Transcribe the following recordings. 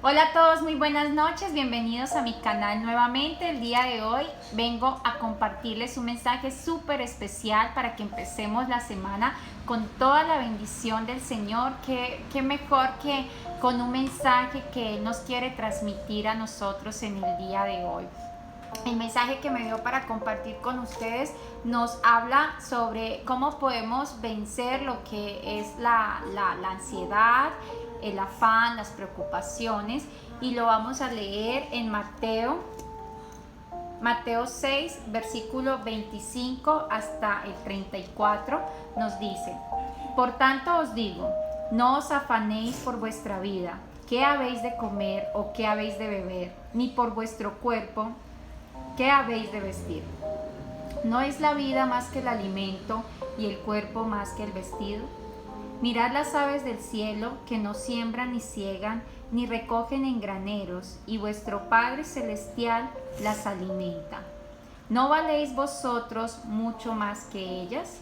Hola a todos, muy buenas noches, bienvenidos a mi canal nuevamente. El día de hoy vengo a compartirles un mensaje súper especial para que empecemos la semana con toda la bendición del Señor. Qué mejor que con un mensaje que Él nos quiere transmitir a nosotros en el día de hoy. El mensaje que me dio para compartir con ustedes nos habla sobre cómo podemos vencer lo que es la ansiedad, el afán, las preocupaciones, y lo vamos a leer en Mateo 6, versículo 25 hasta el 34. Nos dice: por tanto os digo, no os afanéis por vuestra vida, qué habéis de comer o qué habéis de beber, ni por vuestro cuerpo, qué habéis de vestir. ¿No es la vida más que el alimento y el cuerpo más que el vestido? Mirad las aves del cielo, que no siembran ni siegan, ni recogen en graneros, y vuestro Padre Celestial las alimenta. ¿No valéis vosotros mucho más que ellas?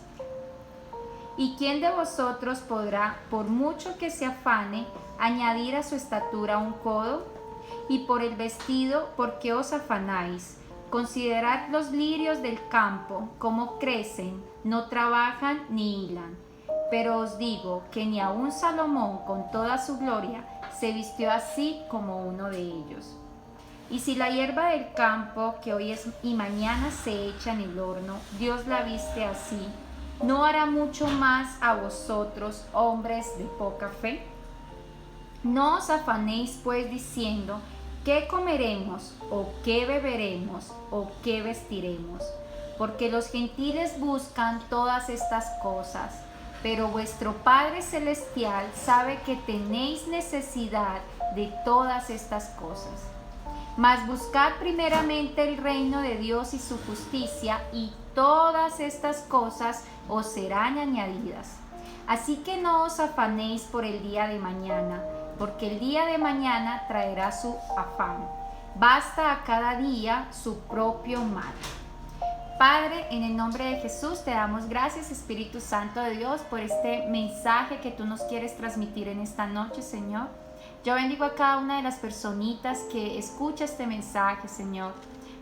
¿Y quién de vosotros podrá, por mucho que se afane, añadir a su estatura un codo? Y por el vestido, ¿por qué os afanáis? Considerad los lirios del campo, cómo crecen, no trabajan ni hilan. Pero os digo que ni aun Salomón con toda su gloria se vistió así como uno de ellos. Y si la hierba del campo, que hoy es y mañana se echa en el horno, Dios la viste así, ¿no hará mucho más a vosotros, hombres de poca fe? No os afanéis pues diciendo, ¿qué comeremos, o qué beberemos, o qué vestiremos? Porque los gentiles buscan todas estas cosas, pero vuestro Padre Celestial sabe que tenéis necesidad de todas estas cosas. Mas buscad primeramente el reino de Dios y su justicia, y todas estas cosas os serán añadidas. Así que no os afanéis por el día de mañana, porque el día de mañana traerá su afán. Basta a cada día su propio mal. Padre, en el nombre de Jesús te damos gracias, Espíritu Santo de Dios, por este mensaje que tú nos quieres transmitir en esta noche, Señor. Yo bendigo a cada una de las personitas que escucha este mensaje, Señor.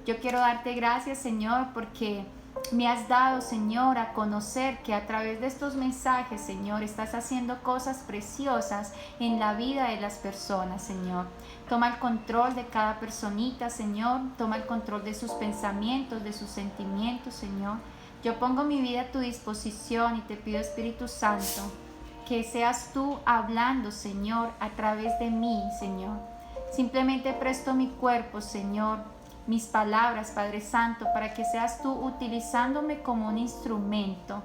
Yo quiero darte gracias, Señor, porque me has dado, Señor, a conocer que a través de estos mensajes, Señor, estás haciendo cosas preciosas en la vida de las personas, Señor. Toma el control de cada personita, Señor. Toma el control de sus pensamientos, de sus sentimientos, Señor. Yo pongo mi vida a tu disposición y te pido, Espíritu Santo, que seas tú hablando, Señor, a través de mí, Señor. Simplemente presto mi cuerpo, Señor, mis palabras, Padre Santo, para que seas tú utilizándome como un instrumento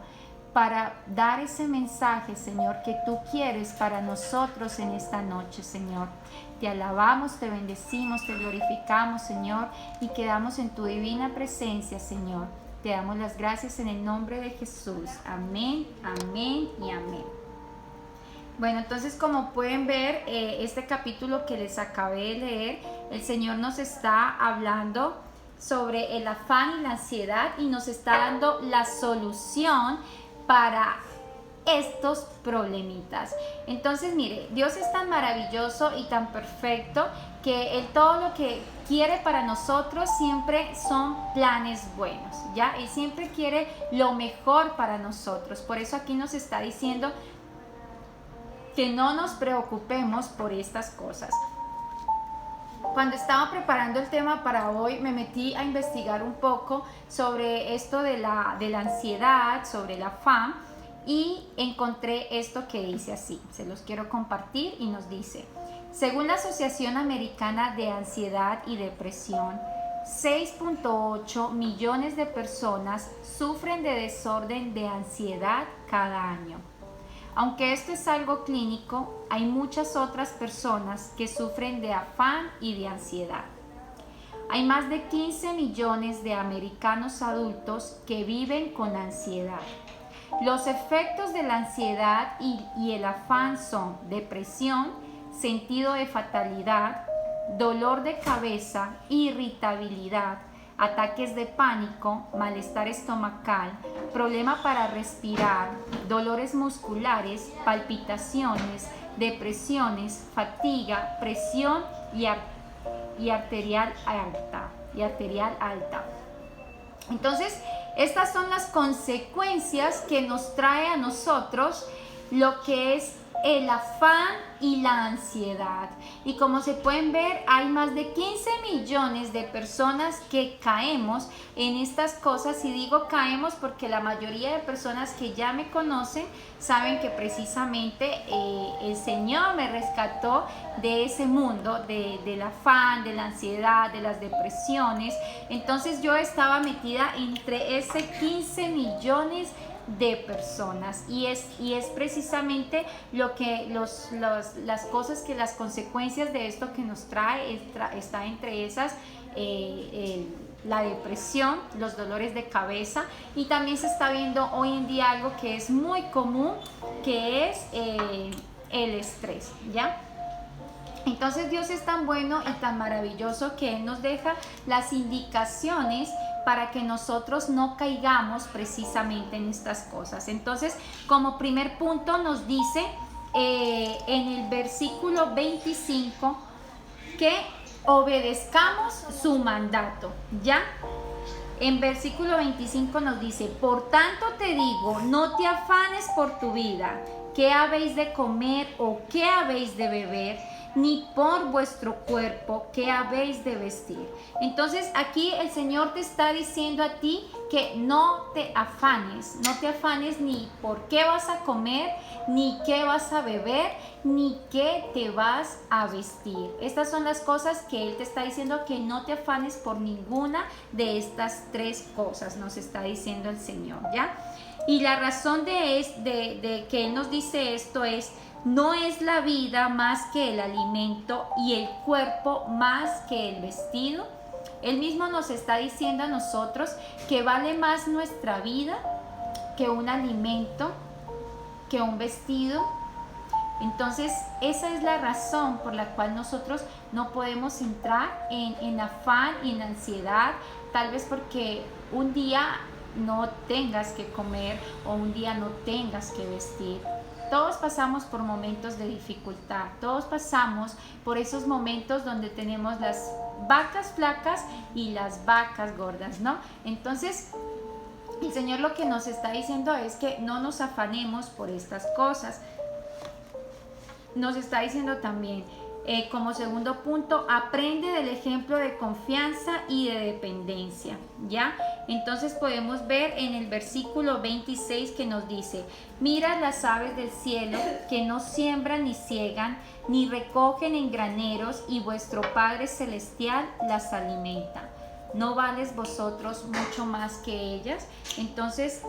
para dar ese mensaje, Señor, que tú quieres para nosotros en esta noche, Señor. Te alabamos, te bendecimos, te glorificamos, Señor, y quedamos en tu divina presencia, Señor. Te damos las gracias en el nombre de Jesús. Amén, amén y amén. Bueno, entonces como pueden ver, este capítulo que les acabé de leer, el Señor nos está hablando sobre el afán y la ansiedad y nos está dando la solución para estos problemitas. Entonces, mire, Dios es tan maravilloso y tan perfecto que Él todo lo que quiere para nosotros siempre son planes buenos, ¿ya? Él siempre quiere lo mejor para nosotros. Por eso aquí nos está diciendo que no nos preocupemos por estas cosas. Cuando estaba preparando el tema para hoy, me metí a investigar un poco sobre esto de la ansiedad, sobre el afán, y encontré esto que dice así. Se los quiero compartir y nos dice: según la Asociación Americana de Ansiedad y Depresión, 6.8 millones de personas sufren de desorden de ansiedad cada año. Aunque esto es algo clínico, hay muchas otras personas que sufren de afán y de ansiedad. Hay más de 15 millones de americanos adultos que viven con ansiedad. Los efectos de la ansiedad y el afán son depresión, sentido de fatalidad, dolor de cabeza, irritabilidad, ataques de pánico, malestar estomacal, problema para respirar, dolores musculares, palpitaciones, depresiones, fatiga, presión y arterial alta. Entonces, estas son las consecuencias que nos trae a nosotros lo que es el afán y la ansiedad. Y como se pueden ver, hay más de 15 millones de personas que caemos en estas cosas. Y digo caemos porque la mayoría de personas que ya me conocen saben que precisamente el Señor me rescató de ese mundo, del afán, de la ansiedad, de las depresiones. Entonces yo estaba metida entre ese 15 millones de personas, y es precisamente lo que las cosas, que las consecuencias de esto que nos trae está entre esas la depresión, los dolores de cabeza, y también se está viendo hoy en día algo que es muy común, que es el estrés, ¿ya? Entonces Dios es tan bueno y tan maravilloso que Él nos deja las indicaciones para que nosotros no caigamos precisamente en estas cosas. Entonces, como primer punto nos dice en el versículo 25 que obedezcamos su mandato, ¿ya? En versículo 25 nos dice: por tanto te digo, no te afanes por tu vida, qué habéis de comer o qué habéis de beber, ni por vuestro cuerpo qué habéis de vestir. Entonces aquí el Señor te está diciendo a ti que no te afanes ni por qué vas a comer, ni qué vas a beber, ni qué te vas a vestir. Estas son las cosas que Él te está diciendo, que no te afanes por ninguna de estas tres cosas, nos está diciendo el Señor, ¿ya? Y la razón de que Él nos dice esto es: no es la vida más que el alimento y el cuerpo más que el vestido. Él mismo nos está diciendo a nosotros que vale más nuestra vida que un alimento, que un vestido. Entonces, esa es la razón por la cual nosotros no podemos entrar en afán y en ansiedad, tal vez porque un día no tengas que comer o un día no tengas que vestir. Todos pasamos por momentos de dificultad, todos pasamos por esos momentos donde tenemos las vacas flacas y las vacas gordas, ¿no? Entonces, el Señor lo que nos está diciendo es que no nos afanemos por estas cosas. Nos está diciendo también, como segundo punto, aprende del ejemplo de confianza y de dependencia, ¿ya? Entonces podemos ver en el versículo 26 que nos dice: mira las aves del cielo, que no siembran ni ciegan, ni recogen en graneros, y vuestro Padre Celestial las alimenta. ¿No vales vosotros mucho más que ellas? Entonces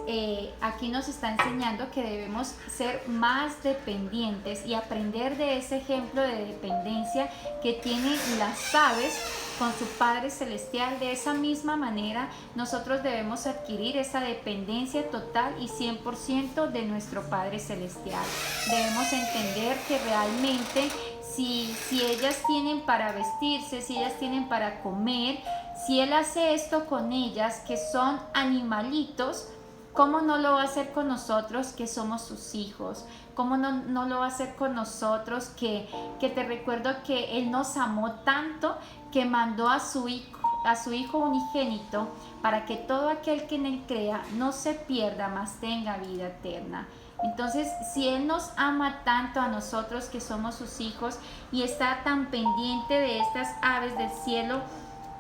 aquí nos está enseñando que debemos ser más dependientes y aprender de ese ejemplo de dependencia que tienen las aves con su Padre Celestial. De esa misma manera nosotros debemos adquirir esa dependencia total y 100% de nuestro Padre Celestial. Debemos entender que realmente si ellas tienen para vestirse, si ellas tienen para comer, si Él hace esto con ellas, que son animalitos, ¿cómo no lo va a hacer con nosotros, que somos sus hijos? ¿Cómo no lo va a hacer con nosotros, que te recuerdo que Él nos amó tanto que mandó a su Hijo unigénito para que todo aquel que en Él crea no se pierda, mas tenga vida eterna? Entonces, si Él nos ama tanto a nosotros que somos sus hijos y está tan pendiente de estas aves del cielo,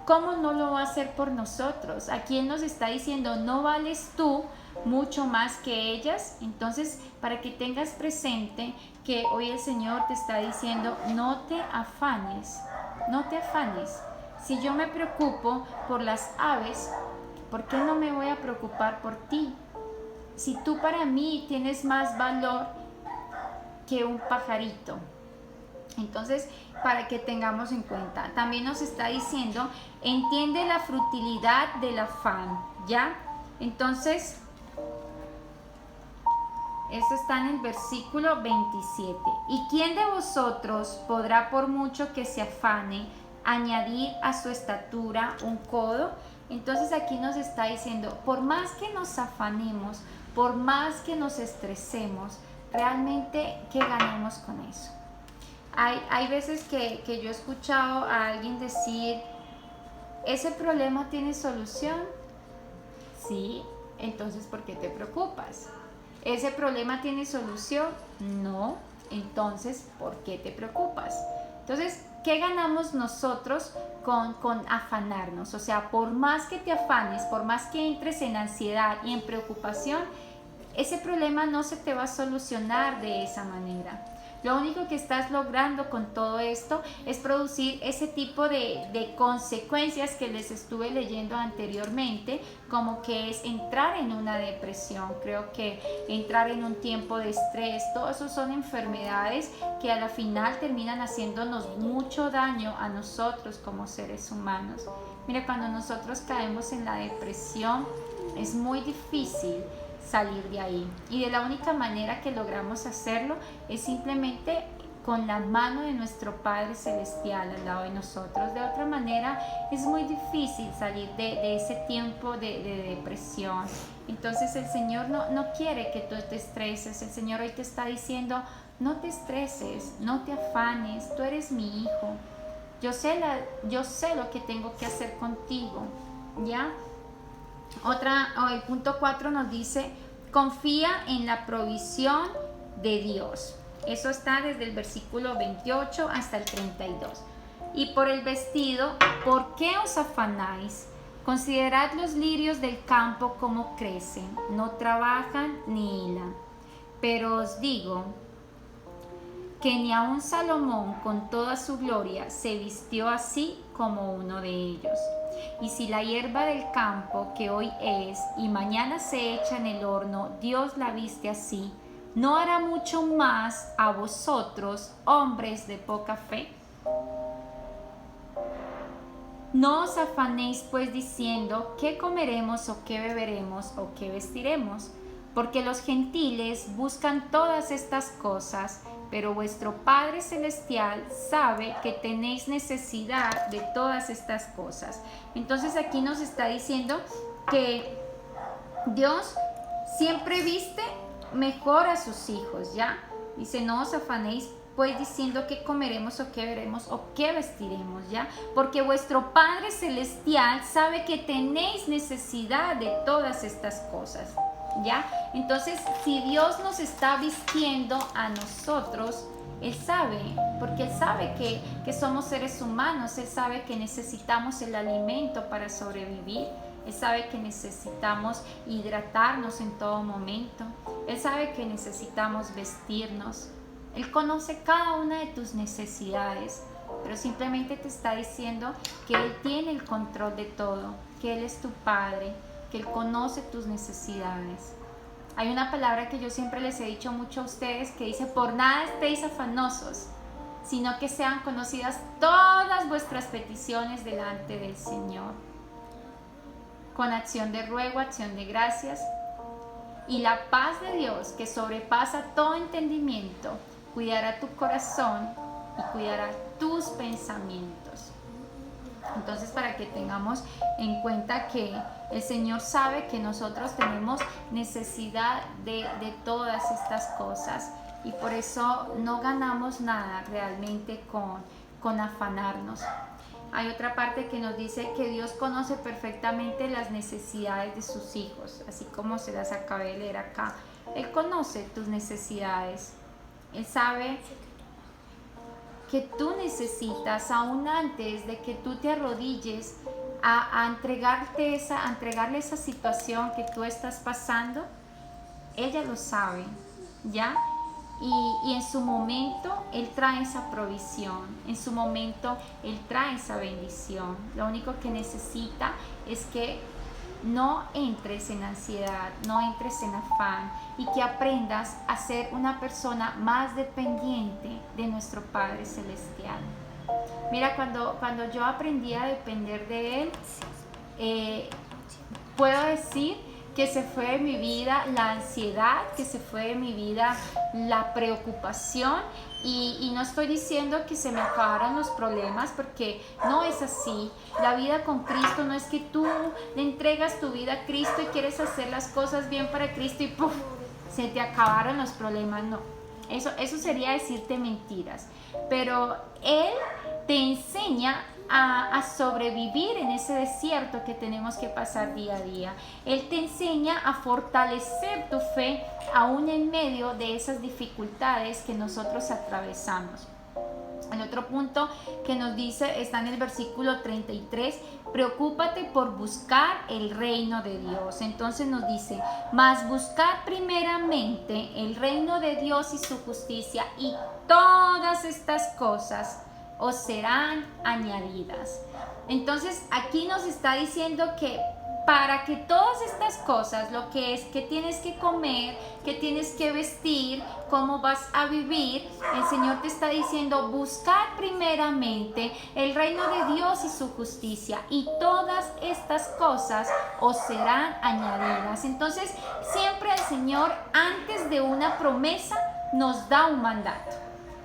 ¿cómo no lo va a hacer por nosotros? Aquí Él nos está diciendo: ¿no vales tú mucho más que ellas? Entonces, para que tengas presente que hoy el Señor te está diciendo: no te afanes, no te afanes. Si yo me preocupo por las aves, ¿por qué no me voy a preocupar por ti? Si tú para mí tienes más valor que un pajarito. Entonces, para que tengamos en cuenta, también nos está diciendo: entiende la futilidad del afán, ¿ya? Entonces, esto está en el versículo 27. ¿Y quién de vosotros podrá, por mucho que se afane, añadir a su estatura un codo? Entonces aquí nos está diciendo, por más que nos afanemos, por más que nos estresemos, realmente, ¿qué ganamos con eso? Hay veces que yo he escuchado a alguien decir, ¿ese problema tiene solución? Sí, entonces ¿por qué te preocupas? ¿Ese problema tiene solución? No, entonces ¿por qué te preocupas? Entonces, ¿qué ganamos nosotros con afanarnos? O sea, por más que te afanes, por más que entres en ansiedad y en preocupación, ese problema no se te va a solucionar de esa manera. Lo único que estás logrando con todo esto es producir ese tipo de consecuencias que les estuve leyendo anteriormente, como que es entrar en una depresión, creo que entrar en un tiempo de estrés, todo eso son enfermedades que a la final terminan haciéndonos mucho daño a nosotros como seres humanos. Mira, cuando nosotros caemos en la depresión es muy difícil salir de ahí, y de la única manera que logramos hacerlo es simplemente con la mano de nuestro Padre Celestial al lado de nosotros. De otra manera es muy difícil salir de ese tiempo de depresión. Entonces el Señor no quiere que tú te estreses. El Señor hoy te está diciendo, no te estreses, no te afanes, tú eres mi hijo, yo sé lo que tengo que hacer contigo, ¿ya? El punto 4 nos dice, confía en la provisión de Dios. Eso está desde el versículo 28 hasta el 32. Y por el vestido, ¿por qué os afanáis? Considerad los lirios del campo como crecen, no trabajan ni hilan. Pero os digo que ni aun Salomón con toda su gloria se vistió así como uno de ellos. Y si la hierba del campo, que hoy es y mañana se echa en el horno, Dios la viste así, ¿no hará mucho más a vosotros, hombres de poca fe? No os afanéis pues diciendo, ¿qué comeremos o qué beberemos o qué vestiremos? Porque los gentiles buscan todas estas cosas, pero vuestro Padre Celestial sabe que tenéis necesidad de todas estas cosas. Entonces aquí nos está diciendo que Dios siempre viste mejor a sus hijos, ¿ya? Dice, no os afanéis pues diciendo qué comeremos o qué veremos o qué vestiremos, ¿ya? Porque vuestro Padre Celestial sabe que tenéis necesidad de todas estas cosas, ¿ya? Entonces, si Dios nos está vistiendo a nosotros, Él sabe, porque Él sabe que somos seres humanos, Él sabe que necesitamos el alimento para sobrevivir, Él sabe que necesitamos hidratarnos en todo momento, Él sabe que necesitamos vestirnos, Él conoce cada una de tus necesidades, pero simplemente te está diciendo que Él tiene el control de todo, que Él es tu Padre, que Él conoce tus necesidades. Hay una palabra que yo siempre les he dicho mucho a ustedes que dice, por nada estéis afanosos, sino que sean conocidas todas vuestras peticiones delante del Señor, con acción de ruego, acción de gracias, y la paz de Dios, que sobrepasa todo entendimiento, cuidará tu corazón y cuidará tus pensamientos. Entonces, para que tengamos en cuenta que el Señor sabe que nosotros tenemos necesidad de todas estas cosas, y por eso no ganamos nada realmente con afanarnos. Hay otra parte que nos dice que Dios conoce perfectamente las necesidades de sus hijos, así como se las acabé de leer acá. Él conoce tus necesidades, Él sabe que tú necesitas, aún antes de que tú te arrodilles a entregarle esa situación que tú estás pasando. Ella lo sabe, ¿ya? Y en su momento Él trae esa provisión, en su momento Él trae esa bendición. Lo único que necesita es que no entres en ansiedad, no entres en afán, y que aprendas a ser una persona más dependiente de nuestro Padre Celestial. Mira, cuando yo aprendí a depender de Él, puedo decir que se fue de mi vida la ansiedad, que se fue de mi vida la preocupación, y no estoy diciendo que se me acabaron los problemas, porque no es así. La vida con Cristo no es que tú le entregas tu vida a Cristo y quieres hacer las cosas bien para Cristo y ¡puf!, se te acabaron los problemas, no. Eso sería decirte mentiras. Pero Él te enseña a sobrevivir en ese desierto que tenemos que pasar día a día. Él te enseña a fortalecer tu fe aún en medio de esas dificultades que nosotros atravesamos. El otro punto que nos dice está en el versículo 33, preocúpate por buscar el reino de Dios. Entonces nos dice, mas buscad primeramente el reino de Dios y su justicia, y todas estas cosas os serán añadidas. Entonces aquí nos está diciendo que para que todas estas cosas, lo que es que tienes que comer, que tienes que vestir, cómo vas a vivir, el Señor te está diciendo, buscar primeramente el reino de Dios y su justicia, y todas estas cosas os serán añadidas. Entonces, siempre el Señor, antes de una promesa, nos da un mandato.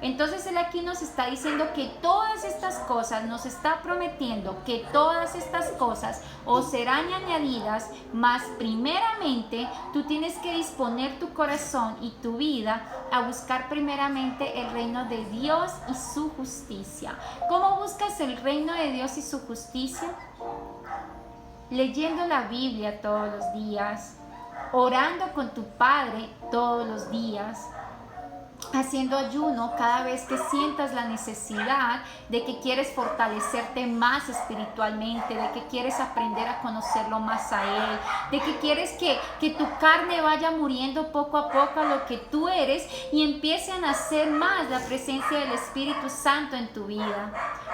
Entonces Él aquí nos está diciendo que todas estas cosas, nos está prometiendo que todas estas cosas os serán añadidas, mas primeramente tú tienes que disponer tu corazón y tu vida a buscar primeramente el reino de Dios y su justicia. ¿Cómo buscas el reino de Dios y su justicia? Leyendo la Biblia todos los días, orando con tu Padre todos los días, haciendo ayuno cada vez que sientas la necesidad de que quieres fortalecerte más espiritualmente, de que quieres aprender a conocerlo más a Él, de que quieres que tu carne vaya muriendo poco a poco a lo que tú eres y empiece a nacer más la presencia del Espíritu Santo en tu vida.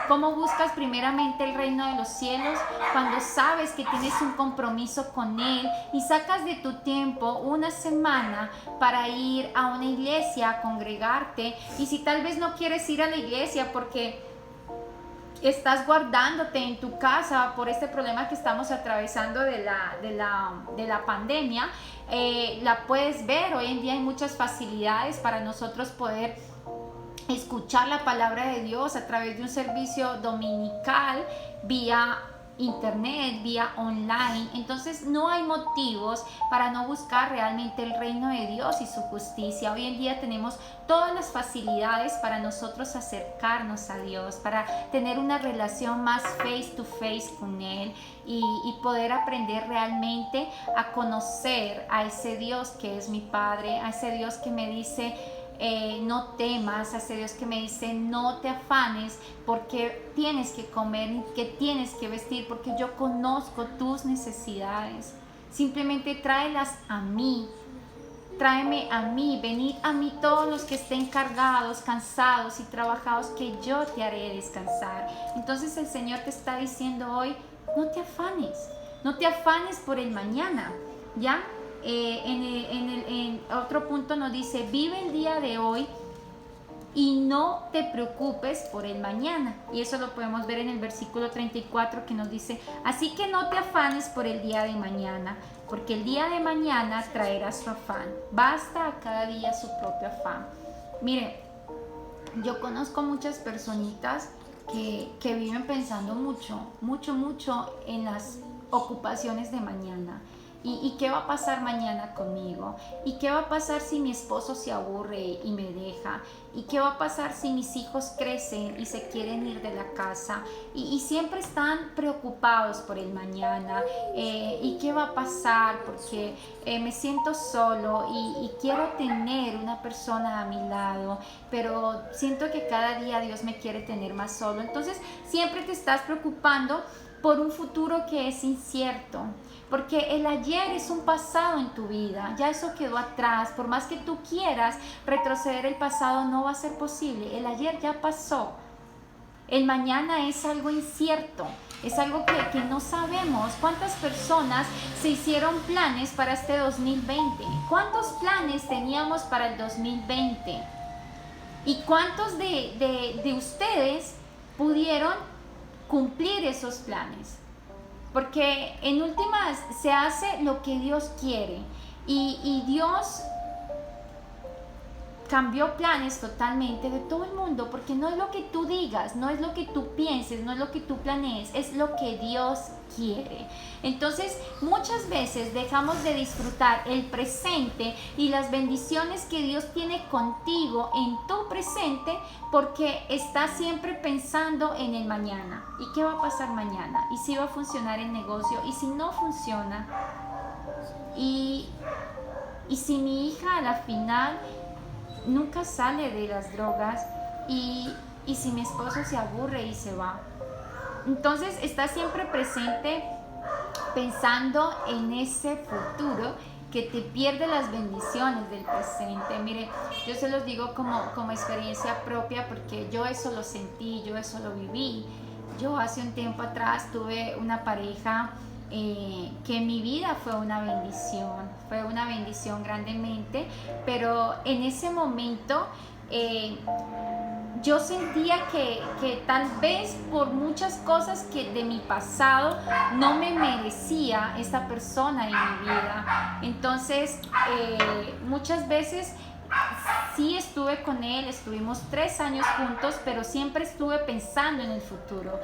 ¿Cómo buscas primeramente el reino de los cielos? Cuando sabes que tienes un compromiso con Él y sacas de tu tiempo una semana para ir a una iglesia a congregarte. Y si tal vez no quieres ir a la iglesia porque estás guardándote en tu casa por este problema que estamos atravesando de la pandemia, la puedes ver. Hoy en día hay muchas facilidades para nosotros poder escuchar la palabra de Dios a través de un servicio dominical vía internet, vía online. Entonces no hay motivos para no buscar realmente el reino de Dios y su justicia. Hoy en día tenemos todas las facilidades para nosotros acercarnos a Dios, para tener una relación más face to face con Él y poder aprender realmente a conocer a ese Dios que es mi Padre, a ese Dios que me dice no temas, a ese Dios que me dice no te afanes porque tienes que comer, que tienes que vestir, porque yo conozco tus necesidades. Simplemente tráelas a mí, tráeme a mí, venid a mí todos los que estén cargados, cansados y trabajados, que yo te haré descansar. Entonces el Señor te está diciendo hoy, no te afanes por el mañana, ¿ya? En otro punto nos dice, vive el día de hoy y no te preocupes por el mañana. Y eso lo podemos ver en el versículo 34 que nos dice, así que no te afanes por el día de mañana, porque el día de mañana traerá su afán. Basta a cada día su propio afán. Mire, yo conozco muchas personitas que viven pensando mucho en las ocupaciones de mañana. ¿Y qué va a pasar mañana conmigo? ¿Y qué va a pasar si mi esposo se aburre y me deja? ¿Y qué va a pasar si mis hijos crecen y se quieren ir de la casa? Y siempre están preocupados por el mañana. ¿Y qué va a pasar? Porque me siento solo y quiero tener una persona a mi lado, pero siento que cada día Dios me quiere tener más solo. Entonces siempre te estás preocupando por un futuro que es incierto, porque el ayer es un pasado en tu vida, ya eso quedó atrás. Por más que tú quieras retroceder el pasado, no va a ser posible. El ayer ya pasó. El mañana es algo incierto, es algo que no sabemos. ¿Cuántas personas se hicieron planes para este 2020? ¿Cuántos planes teníamos para el 2020? ¿Y cuántos de ustedes pudieron cumplir esos planes? Porque en últimas se hace lo que Dios quiere y Dios cambió planes totalmente de todo el mundo, porque no es lo que tú digas, no es lo que tú pienses, no es lo que tú planees, es lo que Dios quiere. Entonces, muchas veces dejamos de disfrutar el presente y las bendiciones que Dios tiene contigo en tu presente porque estás siempre pensando en el mañana. ¿Y qué va a pasar mañana? ¿Y si va a funcionar el negocio? ¿Y si no funciona? ¿Y si mi hija a la final nunca sale de las drogas? ¿Y si mi esposo se aburre y se va? Entonces está siempre presente pensando en ese futuro que te pierde las bendiciones del presente. Mire, yo se los digo como experiencia propia porque yo eso lo sentí, yo eso lo viví. Yo hace un tiempo atrás tuve una pareja que en mi vida fue una bendición grandemente, pero en ese momento yo sentía que tal vez por muchas cosas que de mi pasado no me merecía esta persona en mi vida. Entonces, muchas veces sí estuve con él, estuvimos 3 años juntos, pero siempre estuve pensando en el futuro.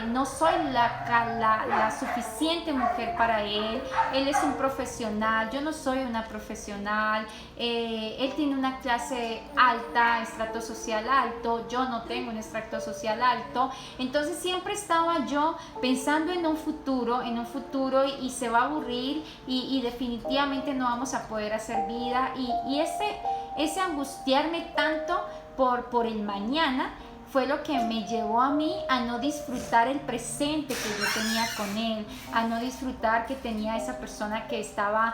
No soy la suficiente mujer para él. Él es un profesional, yo no soy una profesional. Él tiene una clase alta, estrato social alto, yo no tengo un estrato social alto. Entonces siempre estaba yo pensando en un futuro y se va a aburrir y definitivamente no vamos a poder hacer vida. Y ese angustiarme tanto por el mañana fue lo que me llevó a mí a no disfrutar el presente que yo tenía con él, a no disfrutar que tenía esa persona que estaba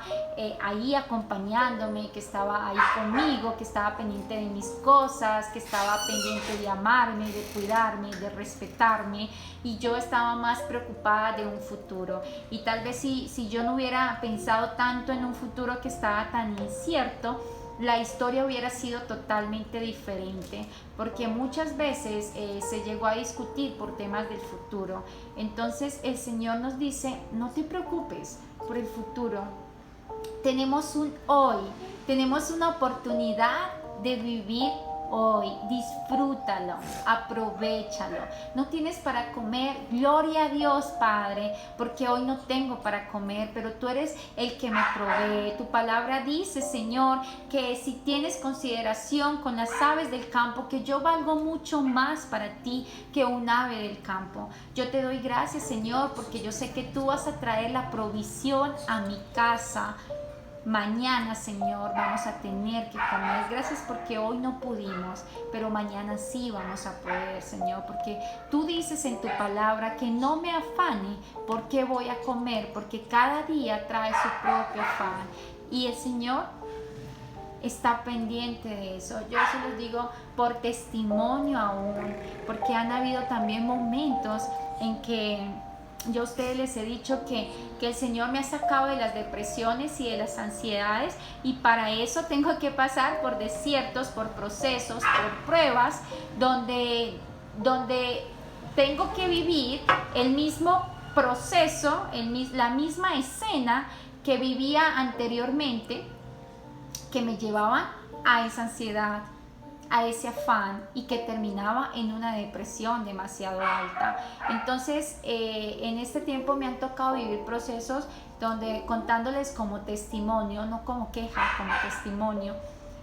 ahí acompañándome, que estaba ahí conmigo, que estaba pendiente de mis cosas, que estaba pendiente de amarme, de cuidarme, de respetarme, y yo estaba más preocupada de un futuro. Y tal vez si yo no hubiera pensado tanto en un futuro que estaba tan incierto, la historia hubiera sido totalmente diferente, porque muchas veces se llegó a discutir por temas del futuro. Entonces el Señor nos dice, no te preocupes por el futuro, tenemos un hoy, tenemos una oportunidad de vivir hoy, disfrútalo, aprovéchalo. No tienes para comer, gloria a Dios, Padre, porque hoy no tengo para comer, pero tú eres el que me provee. Tu palabra dice, Señor, que si tienes consideración con las aves del campo, que yo valgo mucho más para ti que un ave del campo. Yo te doy gracias, Señor, porque yo sé que tú vas a traer la provisión a mi casa. Mañana, Señor, vamos a tener que comer. Gracias porque hoy no pudimos, pero mañana sí vamos a poder, Señor, porque tú dices en tu palabra que no me afane por qué voy a comer, porque cada día trae su propio afán. Y el Señor está pendiente de eso. Yo se los digo por testimonio aún, porque han habido también momentos en que yo a ustedes les he dicho que el Señor me ha sacado de las depresiones y de las ansiedades, y para eso tengo que pasar por desiertos, por procesos, por pruebas, donde tengo que vivir el mismo proceso, la misma escena que vivía anteriormente, que me llevaba a esa ansiedad, a ese afán, y que terminaba en una depresión demasiado alta. Entonces en este tiempo me han tocado vivir procesos donde, contándoles como testimonio, no como queja, como testimonio,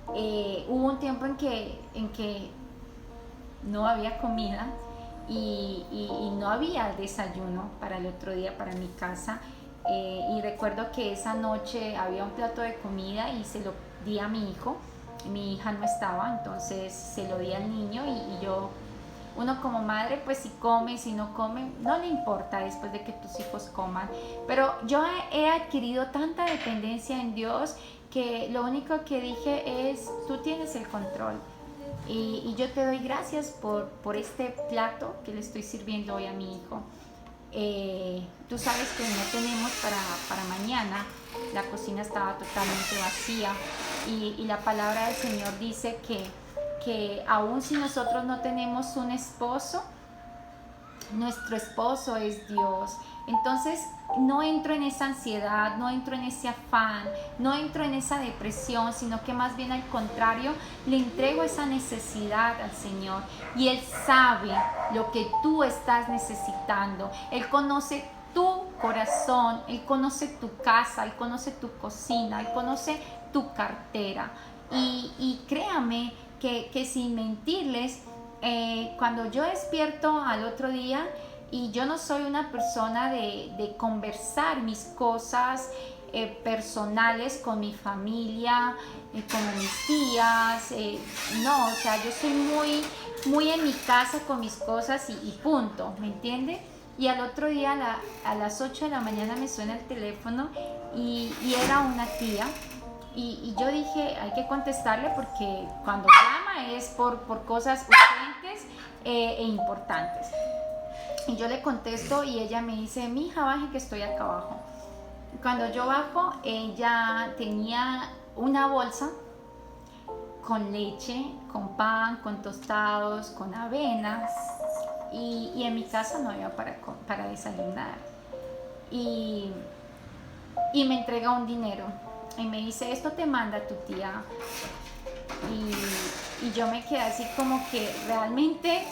hubo un tiempo en que no había comida y no había desayuno para el otro día para mi casa, y recuerdo que esa noche había un plato de comida y se lo di a mi hijo. Mi hija no estaba, entonces se lo di al niño, y yo, uno como madre, pues si come, si no come, no le importa después de que tus hijos coman. Pero yo he adquirido tanta dependencia en Dios que lo único que dije es, tú tienes el control. Y yo te doy gracias por este plato que le estoy sirviendo hoy a mi hijo. Tú sabes que no tenemos para mañana, la cocina estaba totalmente vacía, y la palabra del Señor dice que aun si nosotros no tenemos un esposo, nuestro esposo es Dios. Entonces no entro en esa ansiedad, no entro en ese afán, no entro en esa depresión, sino que más bien al contrario, le entrego esa necesidad al Señor y Él sabe lo que tú estás necesitando. Él conoce tu corazón, Él conoce tu casa, Él conoce tu cocina, Él conoce tu cartera. Y créame que sin mentirles, cuando yo despierto al otro día, y yo no soy una persona de conversar mis cosas personales con mi familia, con mis tías, no, o sea, yo soy muy en mi casa con mis cosas y punto, ¿me entiende? Y al otro día a las 8 de la mañana me suena el teléfono y era una tía. Y yo dije, hay que contestarle porque cuando llama es por cosas urgentes e importantes. Y yo le contesto y ella me dice, mija, baje que estoy acá abajo. Cuando yo bajo, ella tenía una bolsa con leche, con pan, con tostados, con avenas. Y en mi casa no había para desayunar. Y me entrega un dinero. Y me dice, esto te manda tu tía. Y yo me quedé así como que realmente...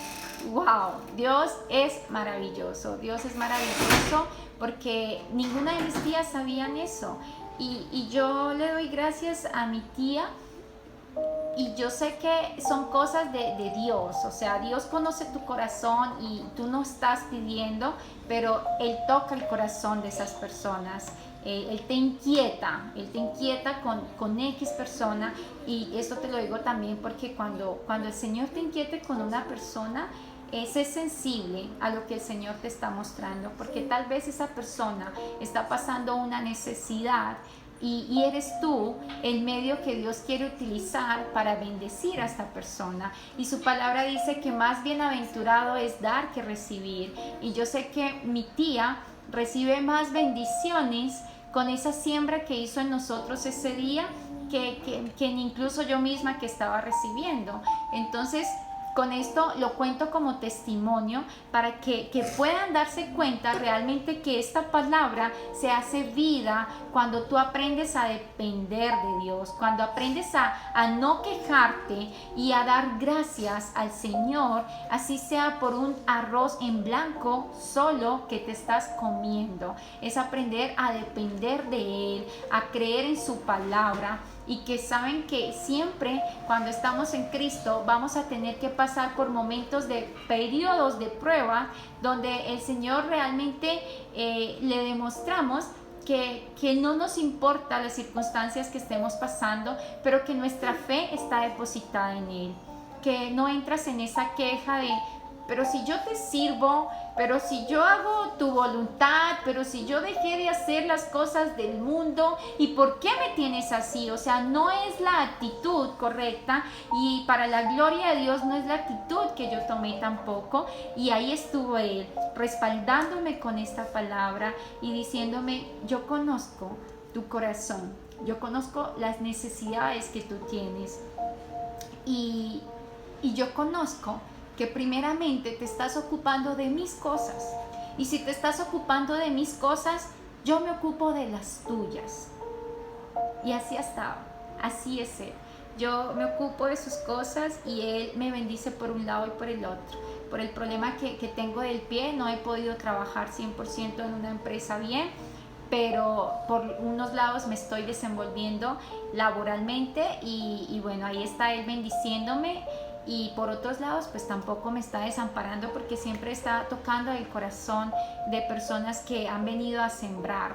wow, Dios es maravilloso porque ninguna de mis tías sabían eso y yo le doy gracias a mi tía y yo sé que son cosas de Dios, o sea, Dios conoce tu corazón y tú no estás pidiendo, pero Él toca el corazón de esas personas. Él te inquieta con X persona y esto te lo digo también porque cuando el Señor te inquiete con una persona, sé sensible a lo que el Señor te está mostrando, porque tal vez esa persona está pasando una necesidad y eres tú el medio que Dios quiere utilizar para bendecir a esta persona. Y su palabra dice que más bienaventurado es dar que recibir. Y yo sé que mi tía recibe más bendiciones con esa siembra que hizo en nosotros ese día que incluso yo misma que estaba recibiendo. Entonces, con esto lo cuento como testimonio para que puedan darse cuenta realmente que esta palabra se hace vida cuando tú aprendes a depender de Dios, cuando aprendes a no quejarte y a dar gracias al Señor, así sea por un arroz en blanco solo que te estás comiendo. Es aprender a depender de Él, a creer en su palabra. Y que saben que siempre cuando estamos en Cristo vamos a tener que pasar por momentos de periodos de prueba donde el Señor realmente le demostramos que no nos importa las circunstancias que estemos pasando, pero que nuestra fe está depositada en Él, que no entras en esa queja de pero si yo te sirvo, pero si yo hago tu voluntad, pero si yo dejé de hacer las cosas del mundo, ¿y por qué me tienes así? O sea, no es la actitud correcta y para la gloria de Dios no es la actitud que yo tomé tampoco. Y ahí estuvo Él, respaldándome con esta palabra y diciéndome, yo conozco tu corazón, yo conozco las necesidades que tú tienes y yo conozco que primeramente te estás ocupando de mis cosas. Y si te estás ocupando de mis cosas, yo me ocupo de las tuyas. Y así ha estado, así es Él. Yo me ocupo de sus cosas y Él me bendice por un lado y por el otro. Por el problema que tengo del pie, no he podido trabajar 100% en una empresa bien, pero por unos lados me estoy desenvolviendo laboralmente y bueno, ahí está Él bendiciéndome. Y por otros lados pues tampoco me está desamparando porque siempre está tocando el corazón de personas que han venido a sembrar.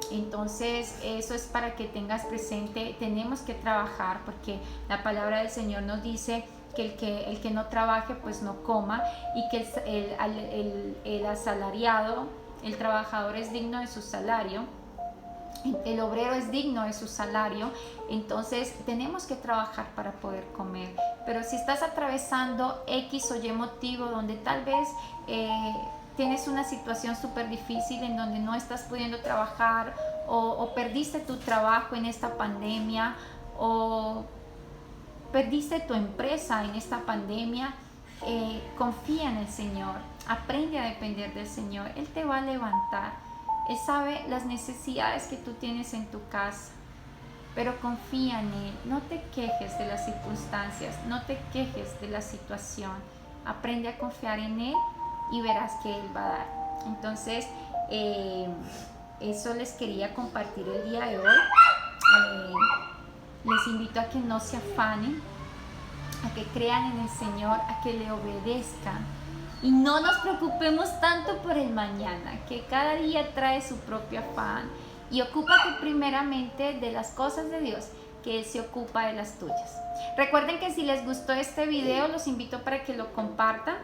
Entonces eso es para que tengas presente, tenemos que trabajar porque la palabra del Señor nos dice que el que no trabaje pues no coma y que el asalariado, el trabajador es digno de su salario. El obrero es digno de su salario, entonces tenemos que trabajar para poder comer. Pero si estás atravesando X o Y motivo donde tal vez tienes una situación súper difícil en donde no estás pudiendo trabajar o perdiste tu trabajo en esta pandemia o perdiste tu empresa en esta pandemia, confía en el Señor, aprende a depender del Señor. Él te va a levantar. Él sabe las necesidades que tú tienes en tu casa, pero confía en Él. No te quejes de las circunstancias, no te quejes de la situación. Aprende a confiar en Él y verás que Él va a dar. Entonces, eso les quería compartir el día de hoy. Les invito a que no se afanen, a que crean en el Señor, a que le obedezcan y no nos preocupemos tanto por el mañana, que cada día trae su propio afán, y ocúpate primeramente de las cosas de Dios, que Él se ocupa de las tuyas. Recuerden que si les gustó este video, los invito para que lo compartan.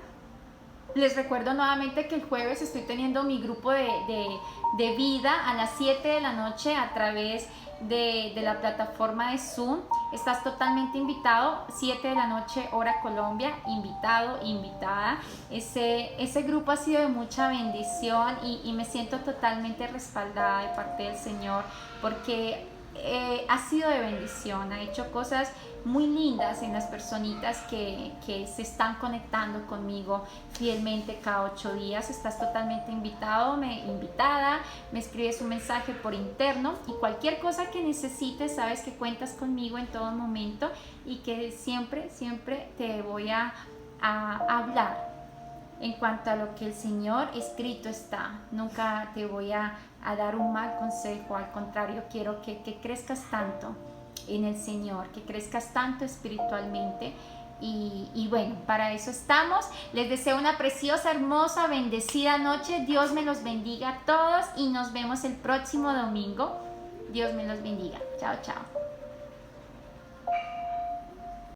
Les recuerdo nuevamente que el jueves estoy teniendo mi grupo de vida a las 7 de la noche a través de la plataforma de Zoom. Estás totalmente invitado, 7 de la noche hora Colombia, invitado, invitada. Ese grupo ha sido de mucha bendición y me siento totalmente respaldada de parte del Señor, porque ha sido de bendición, ha hecho cosas muy lindas en las personitas que se están conectando conmigo fielmente cada 8 días. Estás totalmente invitado, invitada, me escribes un mensaje por interno y cualquier cosa que necesites, sabes que cuentas conmigo en todo momento y que siempre te voy a hablar en cuanto a lo que el Señor escrito está. Nunca te voy a dar un mal consejo, al contrario, quiero que crezcas tanto en el Señor, que crezcas tanto espiritualmente. Y bueno, para eso estamos. Les deseo una preciosa, hermosa, bendecida noche. Dios me los bendiga a todos y nos vemos el próximo domingo. Dios me los bendiga. Chao, chao.